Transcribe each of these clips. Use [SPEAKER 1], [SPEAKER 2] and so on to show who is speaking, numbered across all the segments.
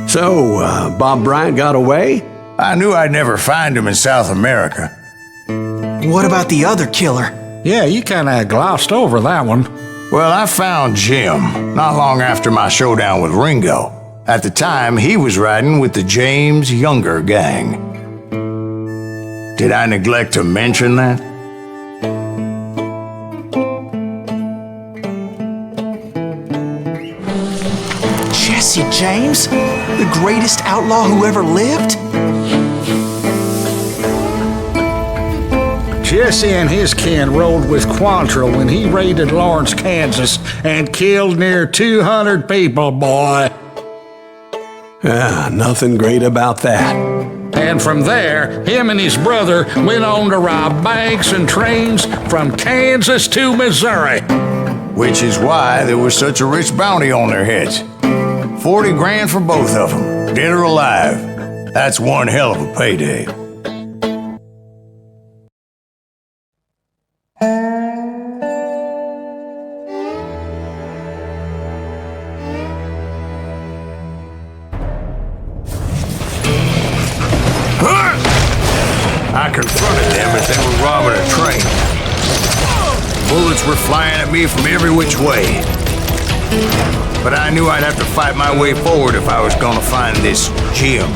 [SPEAKER 1] So, Bob Bryant got away?
[SPEAKER 2] I knew I'd never find him in South America.
[SPEAKER 3] What about the other killer?
[SPEAKER 4] Yeah, you kinda glossed over that one.
[SPEAKER 2] Well, I found Jim not long after my showdown with Ringo. At the time, he was riding with the James Younger gang. Did I neglect to mention that?
[SPEAKER 3] Jesse James? The greatest outlaw who ever lived?
[SPEAKER 4] Jesse and his kin rode with Quantrill when he raided Lawrence, Kansas, and killed near 200 people, boy.
[SPEAKER 1] Nothing great about that.
[SPEAKER 4] And from there, him and his brother went on to rob banks and trains from Kansas to Missouri.
[SPEAKER 2] Which is why there was such a rich bounty on their heads. 40 grand for both of them, dead or alive. That's one hell of a payday. I confronted them as they were robbing a train. Bullets were flying at me from every which way. But I knew I'd have to fight my way forward if I was gonna find this Jim.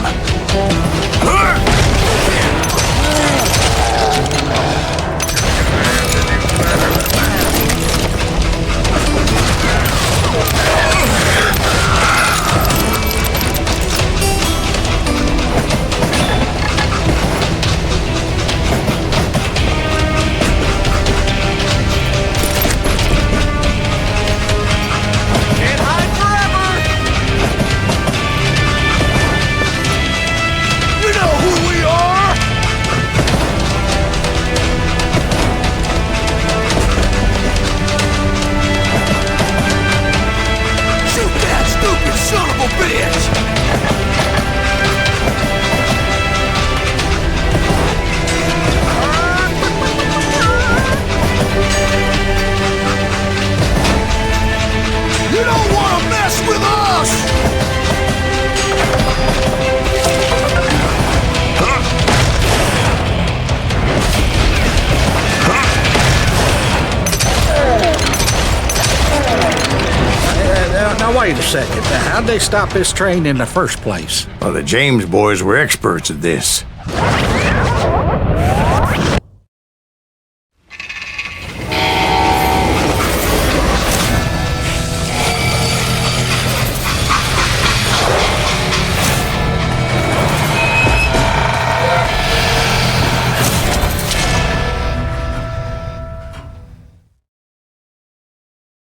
[SPEAKER 4] Now, wait a second. How'd they stop this train in the first place?
[SPEAKER 2] Well, the James boys were experts at this.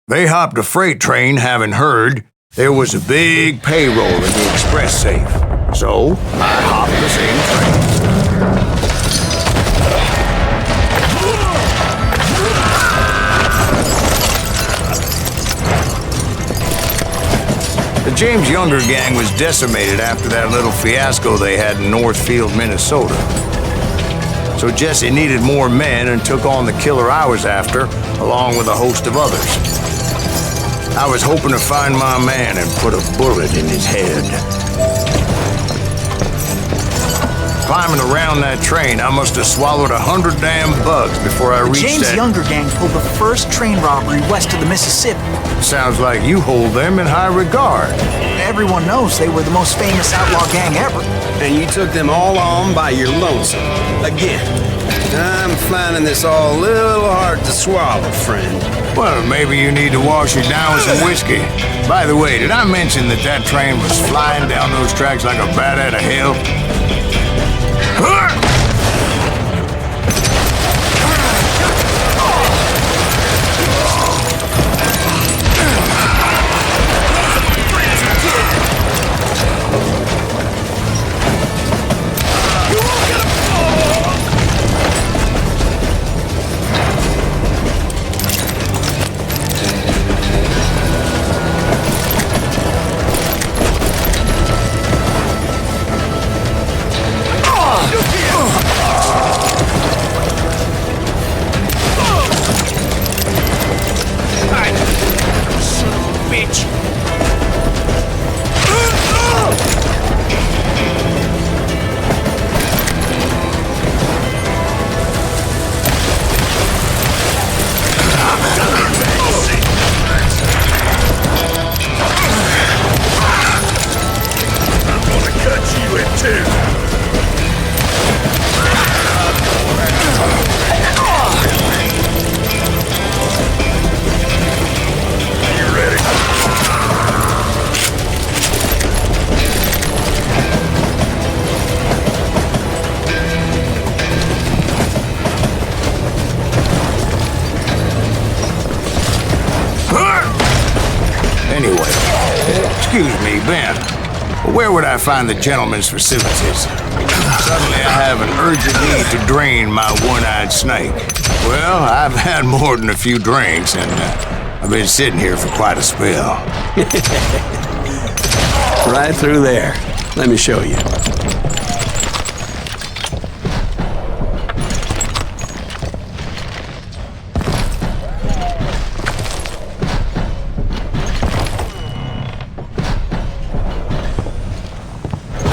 [SPEAKER 2] They hopped a freight train having heard there was a big payroll in the express safe. So, I hopped the same train. The James Younger gang was decimated after that little fiasco they had in Northfield, Minnesota. So Jesse needed more men and took on the killer I was after, along with a host of others. I was hoping to find my man and put a bullet in his head. Climbing around that train, I must have swallowed 100 damn bugs before I reached
[SPEAKER 3] James
[SPEAKER 2] that...
[SPEAKER 3] Younger gang pulled the first train robbery west of the Mississippi.
[SPEAKER 2] Sounds like you hold them in high regard.
[SPEAKER 3] Everyone knows they were the most famous outlaw gang ever.
[SPEAKER 5] And you took them all on by your lonesome. Again, I'm finding this all a little hard to swallow, friend.
[SPEAKER 2] Well, maybe you need to wash it down with some whiskey. By the way, did I mention that that train was flying down those tracks like a bat out of hell? Excuse me, Ben. Where would I find the gentleman's facilities? Suddenly I have an urgent need to drain my one-eyed snake. Well, I've had more than a few drinks, and I've been sitting here for quite a spell.
[SPEAKER 1] Right through there. Let me show you.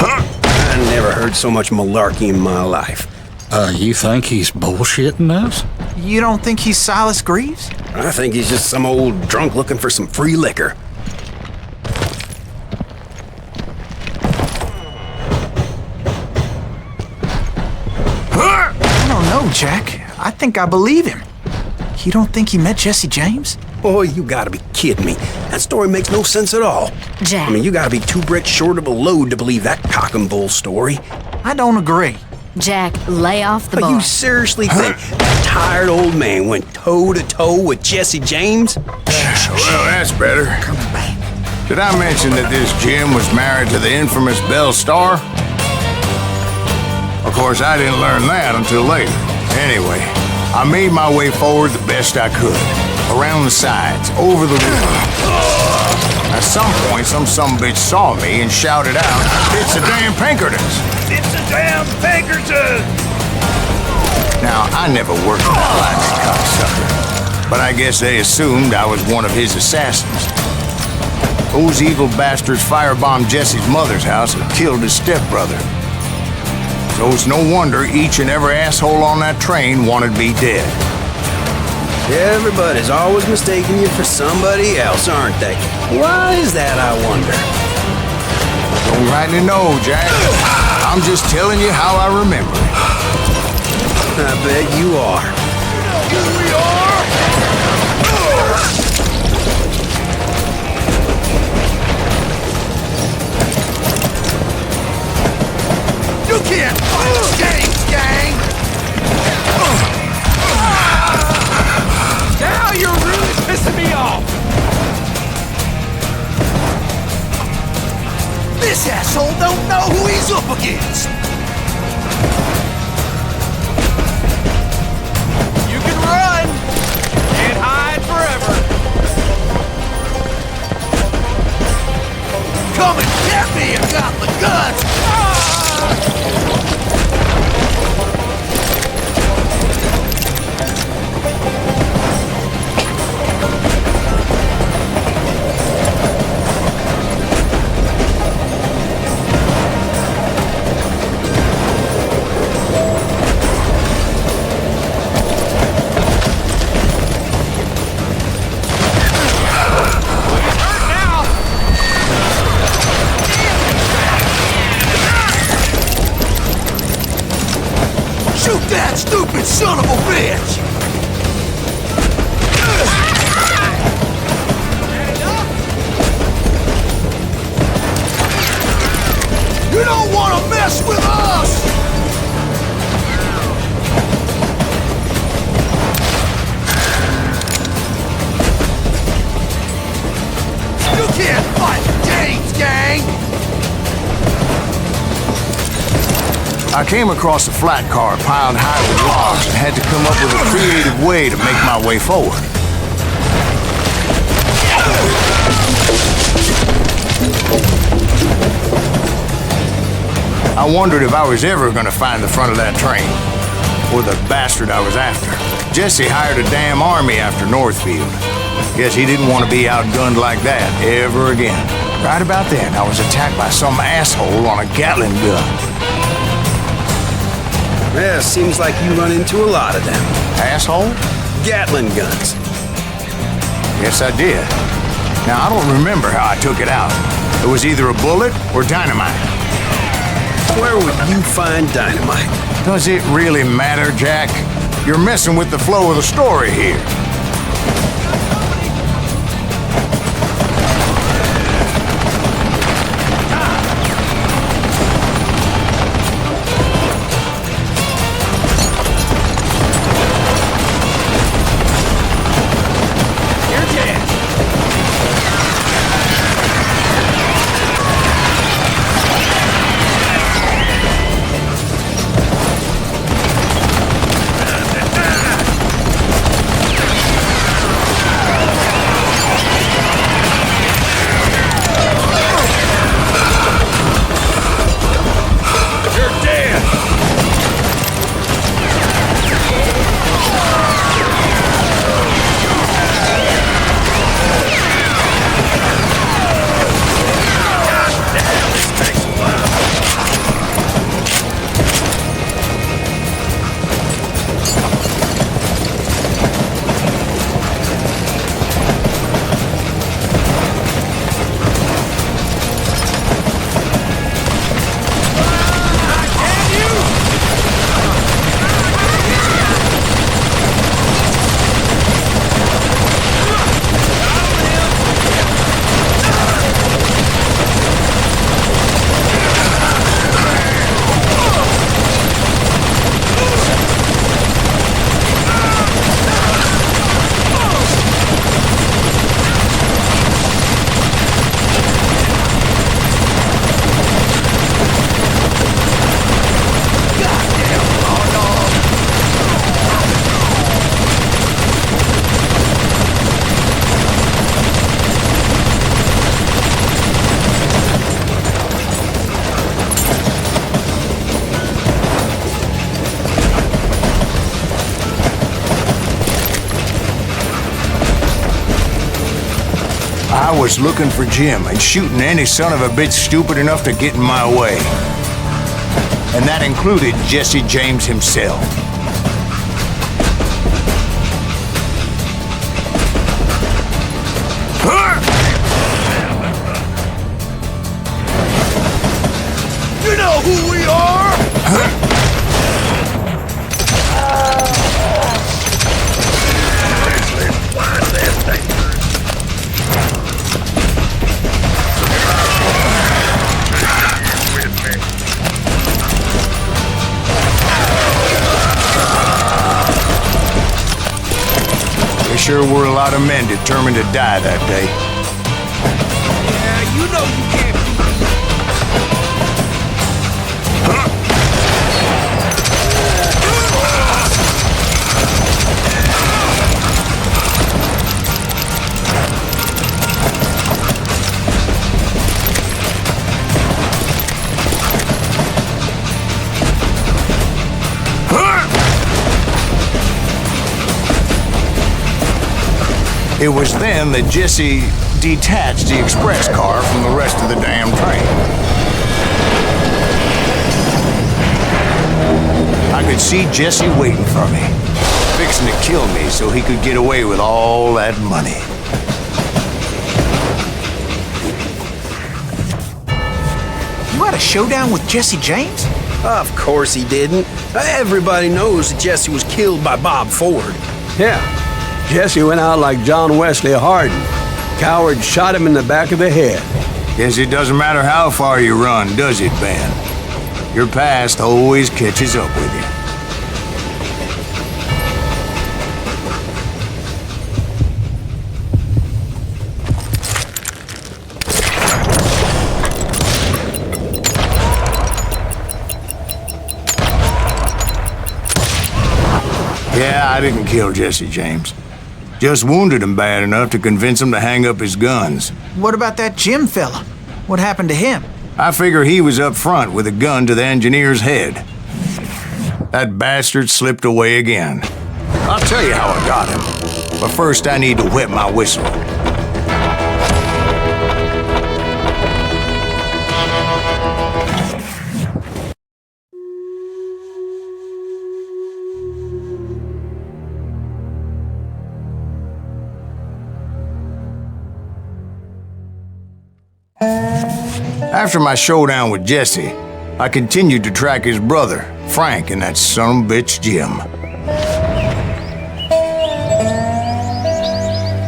[SPEAKER 5] I never heard so much malarkey in my life.
[SPEAKER 4] You think he's bullshitting us?
[SPEAKER 3] You don't think he's Silas Greaves?
[SPEAKER 5] I think he's just some old drunk looking for some free liquor.
[SPEAKER 3] I don't know, Jack. I think I believe him. You don't think he met Jesse James?
[SPEAKER 5] Oh, you gotta be kidding me. That story makes no sense at all.
[SPEAKER 6] Jack.
[SPEAKER 5] I mean, you gotta be two bricks short of a load to believe that cock and bull story.
[SPEAKER 3] I don't agree.
[SPEAKER 6] Jack, lay off the
[SPEAKER 5] But
[SPEAKER 6] boy.
[SPEAKER 5] you seriously think that tired old man went toe-to-toe with Jesse James?
[SPEAKER 2] Well, that's better. Did I mention that this Jim was married to the infamous Belle Starr? Of course, I didn't learn that until later. Anyway, I made my way forward the best I could. Around the sides, over the river. At some point, some sumbitch saw me and shouted out, "It's the damn Pinkertons!" It's the damn Pinkertons! Now, I never worked with that last cocksucker, but I guess they assumed I was one of his assassins. Those evil bastards firebombed Jesse's mother's house and killed his stepbrother. So it's no wonder each and every asshole on that train wanted me dead.
[SPEAKER 5] Everybody's always mistaking you for somebody else, aren't they? Why is that, I wonder?
[SPEAKER 2] Don't rightly know, Jack. I'm just telling you how I remember it.
[SPEAKER 5] I bet you are.
[SPEAKER 2] Here we are! You can't fight James, gang!
[SPEAKER 7] Now you're really pissing me off!
[SPEAKER 2] This asshole don't know who he's up against!
[SPEAKER 7] You can run! Can't hide forever!
[SPEAKER 2] Come and get me! I got the guns! Shoot that stupid son of a bitch! You don't want to mess with us! You can't fight James, gang! I came across a flat car piled high with logs and had to come up with a creative way to make my way forward. I wondered if I was ever going to find the front of that train, or the bastard I was after. Jesse hired a damn army after Northfield. Guess he didn't want to be outgunned like that ever again. Right about then, I was attacked by some asshole on a Gatling gun.
[SPEAKER 5] Yeah, seems like you run into a lot of them.
[SPEAKER 2] Asshole?
[SPEAKER 5] Gatling guns.
[SPEAKER 2] Yes, I did. Now, I don't remember how I took it out. It was either a bullet or dynamite.
[SPEAKER 5] Where would you find dynamite?
[SPEAKER 2] Does it really matter, Jack? You're messing with the flow of the story here. I was looking for Jim and shooting any son of a bitch stupid enough to get in my way. And that included Jesse James himself.
[SPEAKER 5] You know who we are?
[SPEAKER 2] There sure were a lot of men determined to die that day.
[SPEAKER 5] Yeah, you know you can't.
[SPEAKER 2] It was then that Jesse detached the express car from the rest of the damn train. I could see Jesse waiting for me, fixing to kill me so he could get away with all that money.
[SPEAKER 3] You had a showdown with Jesse James?
[SPEAKER 5] Of course he didn't. Everybody knows that Jesse was killed by Bob Ford.
[SPEAKER 1] Yeah. Jesse went out like John Wesley Hardin. Coward shot him in the back of the head.
[SPEAKER 2] Guess it doesn't matter how far you run, does it, Ben? Your past always catches up with you. Yeah, I didn't kill Jesse James. Just wounded him bad enough to convince him to hang up his guns.
[SPEAKER 3] What about that Jim fella? What happened to him?
[SPEAKER 2] I figure he was up front with a gun to the engineer's head. That bastard slipped away again. I'll tell you how I got him. But first I need to wet my whistle. After my showdown with Jesse, I continued to track his brother, Frank, and that son of a bitch, Jim.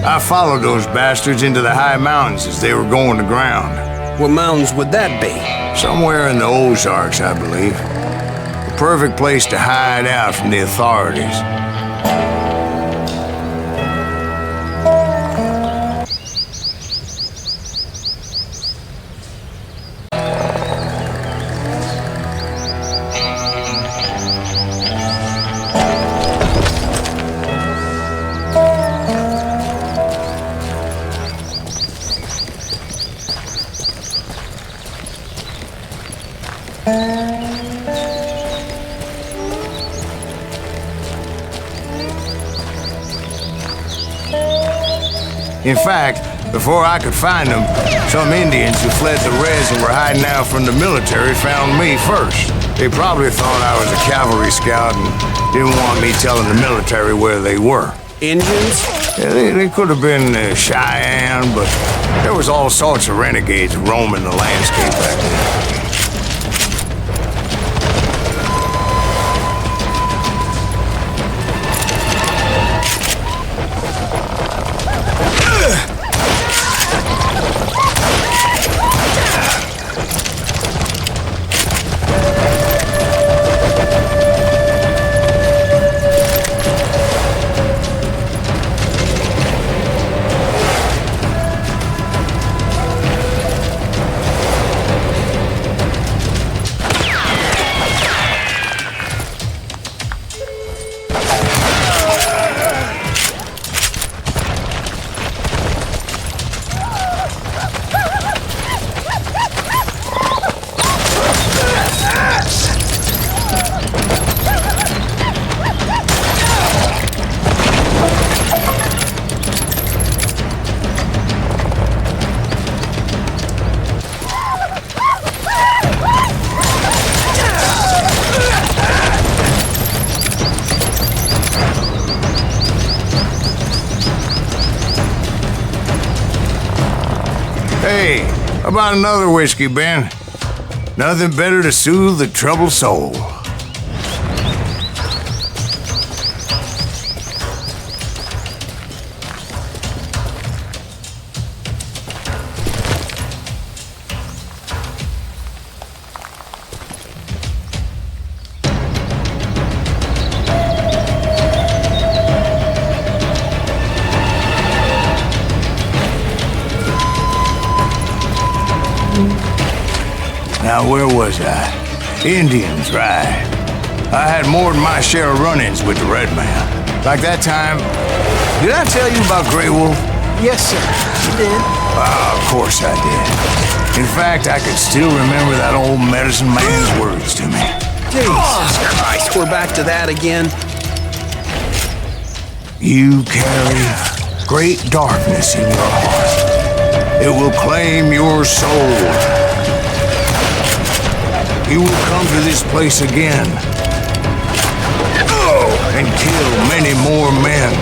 [SPEAKER 2] I followed those bastards into the high mountains as they were going to ground.
[SPEAKER 5] What mountains would that be?
[SPEAKER 2] Somewhere in the Ozarks, I believe. The perfect place to hide out from the authorities. In fact, before I could find them, some Indians who fled the res and were hiding out from the military found me first. They probably thought I was a cavalry scout and didn't want me telling the military where they were.
[SPEAKER 5] Indians?
[SPEAKER 2] Yeah, they could have been Cheyenne, but there was all sorts of renegades roaming the landscape back then. Hey, how about another whiskey, Ben? Nothing better to soothe the troubled soul. Now, where was I? Indians, right. I had more than my share of run-ins with the red man. Like that time, did I tell you about Grey Wolf?
[SPEAKER 3] Yes, sir. You did.
[SPEAKER 2] Of course I did. In fact, I could still remember that old medicine man's words to me.
[SPEAKER 5] Jesus Christ, we're back to that again.
[SPEAKER 2] You carry great darkness in your heart. It will claim your soul. You will come to this place again and kill many more men.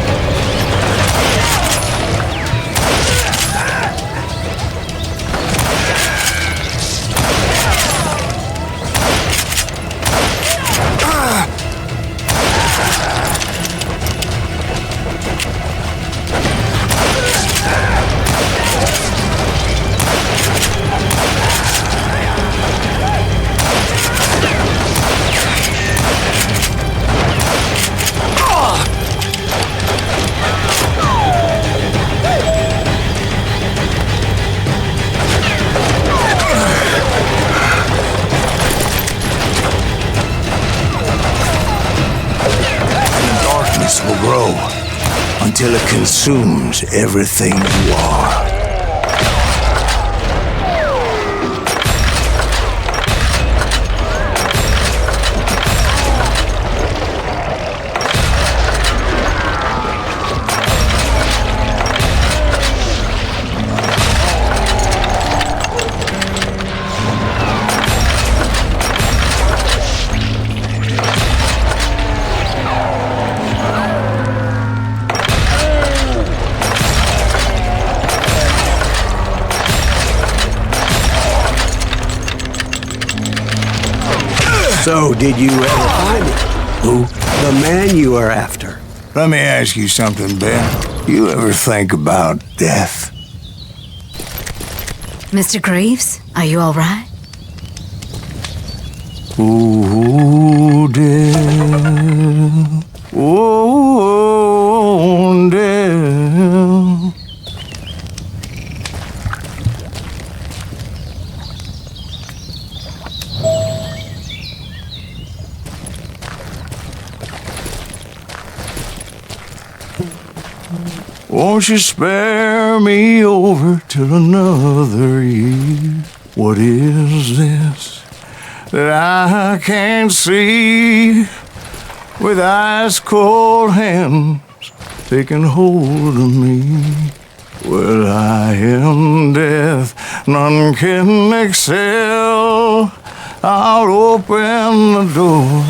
[SPEAKER 2] Will grow until it consumes everything you are.
[SPEAKER 1] So, did you ever find it?
[SPEAKER 2] Who?
[SPEAKER 1] The man you are after.
[SPEAKER 2] Let me ask you something, Ben. You ever think about death?
[SPEAKER 6] Mr. Greaves, are you all right?
[SPEAKER 2] Ooh, death. Oh, death. Won't you spare me over till another year? What is this that I can't see? With ice cold hands taking hold of me. Well, I am death, none can excel. I'll open the door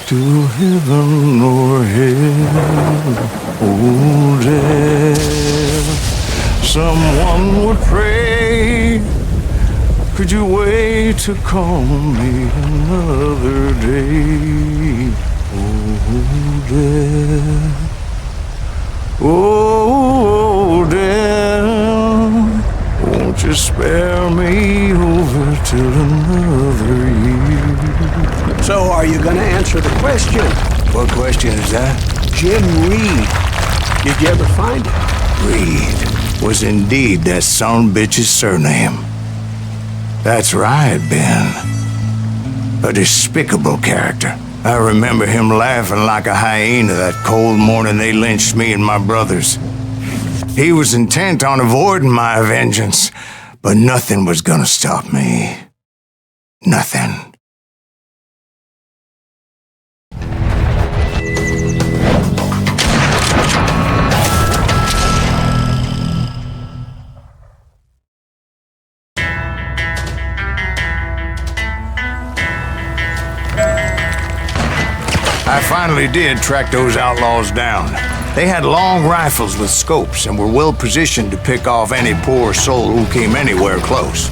[SPEAKER 2] to heaven or hell. Oh, death, someone would pray. Could you wait to call me another day? Oh, death. Oh, death. Won't you spare me over till another year?
[SPEAKER 1] So, are you gonna answer the question?
[SPEAKER 2] What question is that?
[SPEAKER 1] Jim Reed. Did you ever find him?
[SPEAKER 2] Reed was indeed that son bitch's surname. That's right, Ben. A despicable character. I remember him laughing like a hyena that cold morning they lynched me and my brothers. He was intent on avoiding my vengeance, but nothing was gonna stop me. Nothing. I finally did track those outlaws down. They had long rifles with scopes and were well positioned to pick off any poor soul who came anywhere close.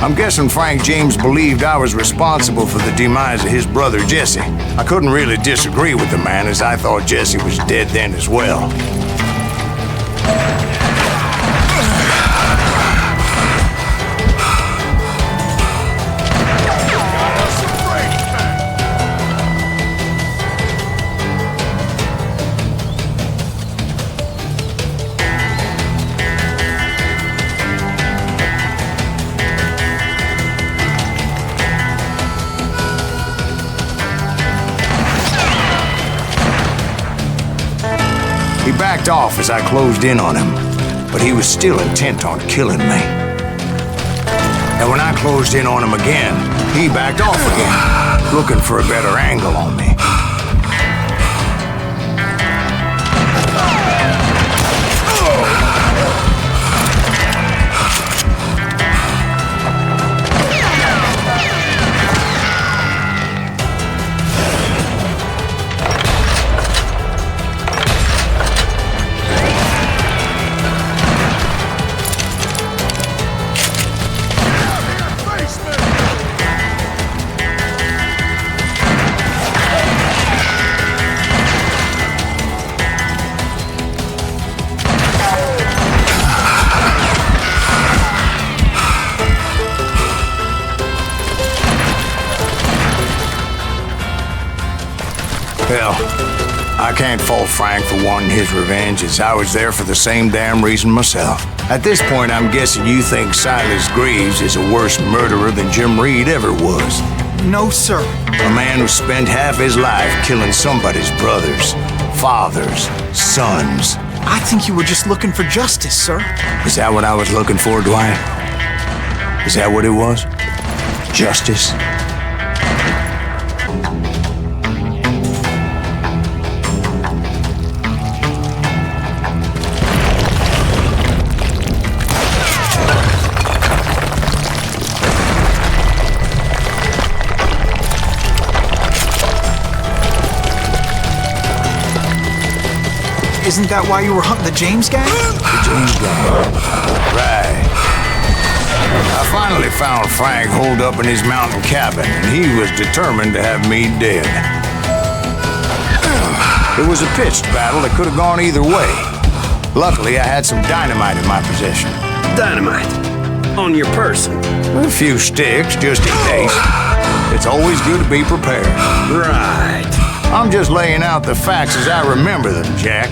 [SPEAKER 2] I'm guessing Frank James believed I was responsible for the demise of his brother Jesse. I couldn't really disagree with the man, as I thought Jesse was dead then as well. He backed off as I closed in on him, but he was still intent on killing me. And when I closed in on him again, he backed off again, looking for a better angle on me. Hell, I can't fault Frank for wanting his revenge, as I was there for the same damn reason myself. At this point, I'm guessing you think Silas Greaves is a worse murderer than Jim Reed ever was.
[SPEAKER 3] No, sir.
[SPEAKER 2] A man who spent half his life killing somebody's brothers, fathers, sons.
[SPEAKER 3] I think you were just looking for justice, sir.
[SPEAKER 2] Is that what I was looking for, Dwight? Is that what it was? Justice?
[SPEAKER 3] Isn't that why you were hunting the James gang?
[SPEAKER 2] The James gang. Right. I finally found Frank holed up in his mountain cabin, and he was determined to have me dead. It was a pitched battle that could have gone either way. Luckily, I had some dynamite in my possession.
[SPEAKER 5] Dynamite? On your person?
[SPEAKER 2] A few sticks, just in case. It's always good to be prepared.
[SPEAKER 5] Right.
[SPEAKER 2] I'm just laying out the facts as I remember them, Jack.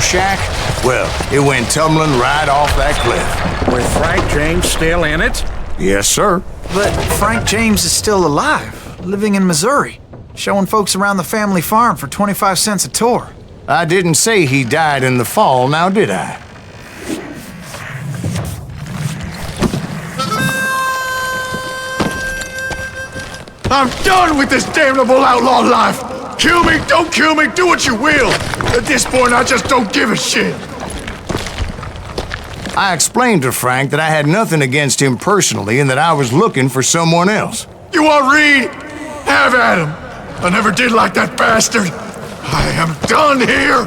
[SPEAKER 2] Shack? Well, it went tumbling right off that cliff.
[SPEAKER 4] With Frank James still in it?
[SPEAKER 2] Yes, sir.
[SPEAKER 3] But Frank James is still alive, living in Missouri, showing folks around the family farm for 25 cents a tour.
[SPEAKER 2] I didn't say he died in the fall, now did I?
[SPEAKER 8] I'm done with this damnable outlaw life! Kill me, don't kill me, do what you will! At this point, I just don't give a shit!
[SPEAKER 2] I explained to Frank that I had nothing against him personally and that I was looking for someone else.
[SPEAKER 8] You want Reed? Have at him! I never did like that bastard! I am done here!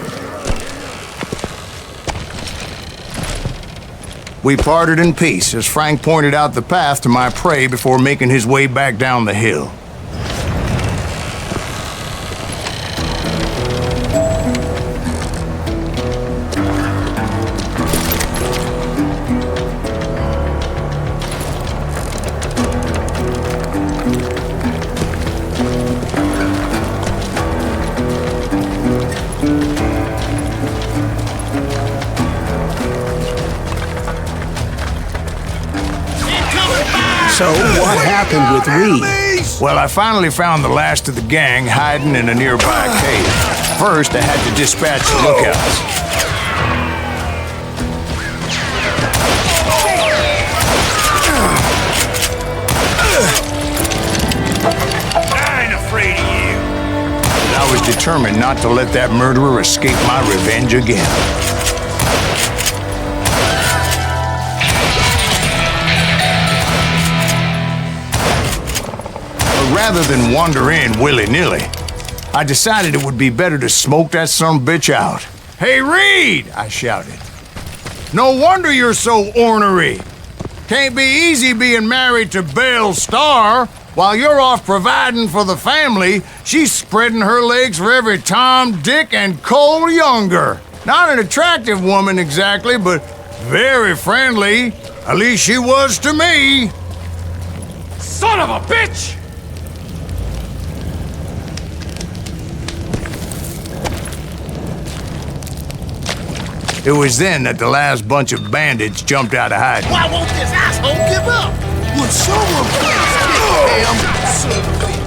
[SPEAKER 2] We parted in peace as Frank pointed out the path to my prey before making his way back down the hill.
[SPEAKER 1] What happened with Reed?
[SPEAKER 2] Well, I finally found the last of the gang hiding in a nearby cave. First, I had to dispatch the lookouts.
[SPEAKER 7] I ain't afraid of you.
[SPEAKER 2] I was determined not to let that murderer escape my revenge again. But rather than wander in willy-nilly, I decided it would be better to smoke that sumbitch out. "Hey, Reed!" I shouted. "No wonder you're so ornery. Can't be easy being married to Belle Starr. While you're off providing for the family, she's spreading her legs for every Tom, Dick, and Cole Younger. Not an attractive woman exactly, but very friendly. At least she was to me."
[SPEAKER 7] Son of a bitch!
[SPEAKER 2] It was then that the last bunch of bandits jumped out of hiding.
[SPEAKER 8] Why won't this asshole give up? Would someone please kill him? Son of a bitch.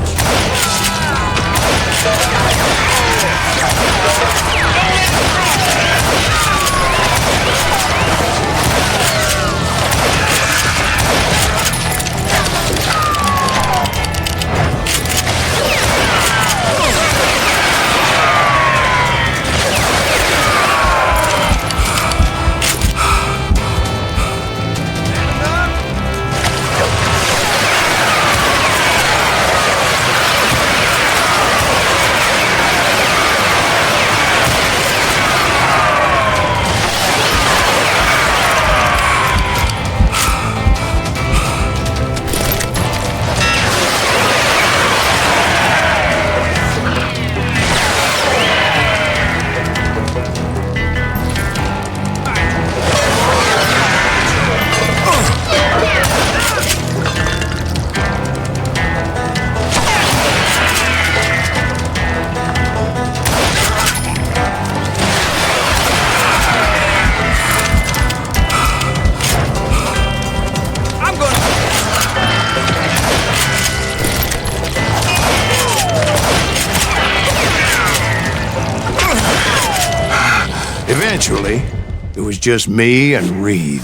[SPEAKER 2] Eventually, it was just me and Reed.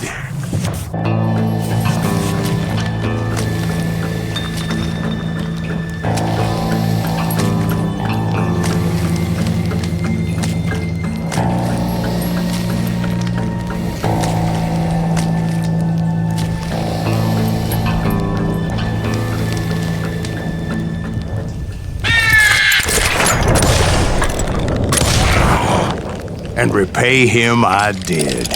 [SPEAKER 2] And repay him I did.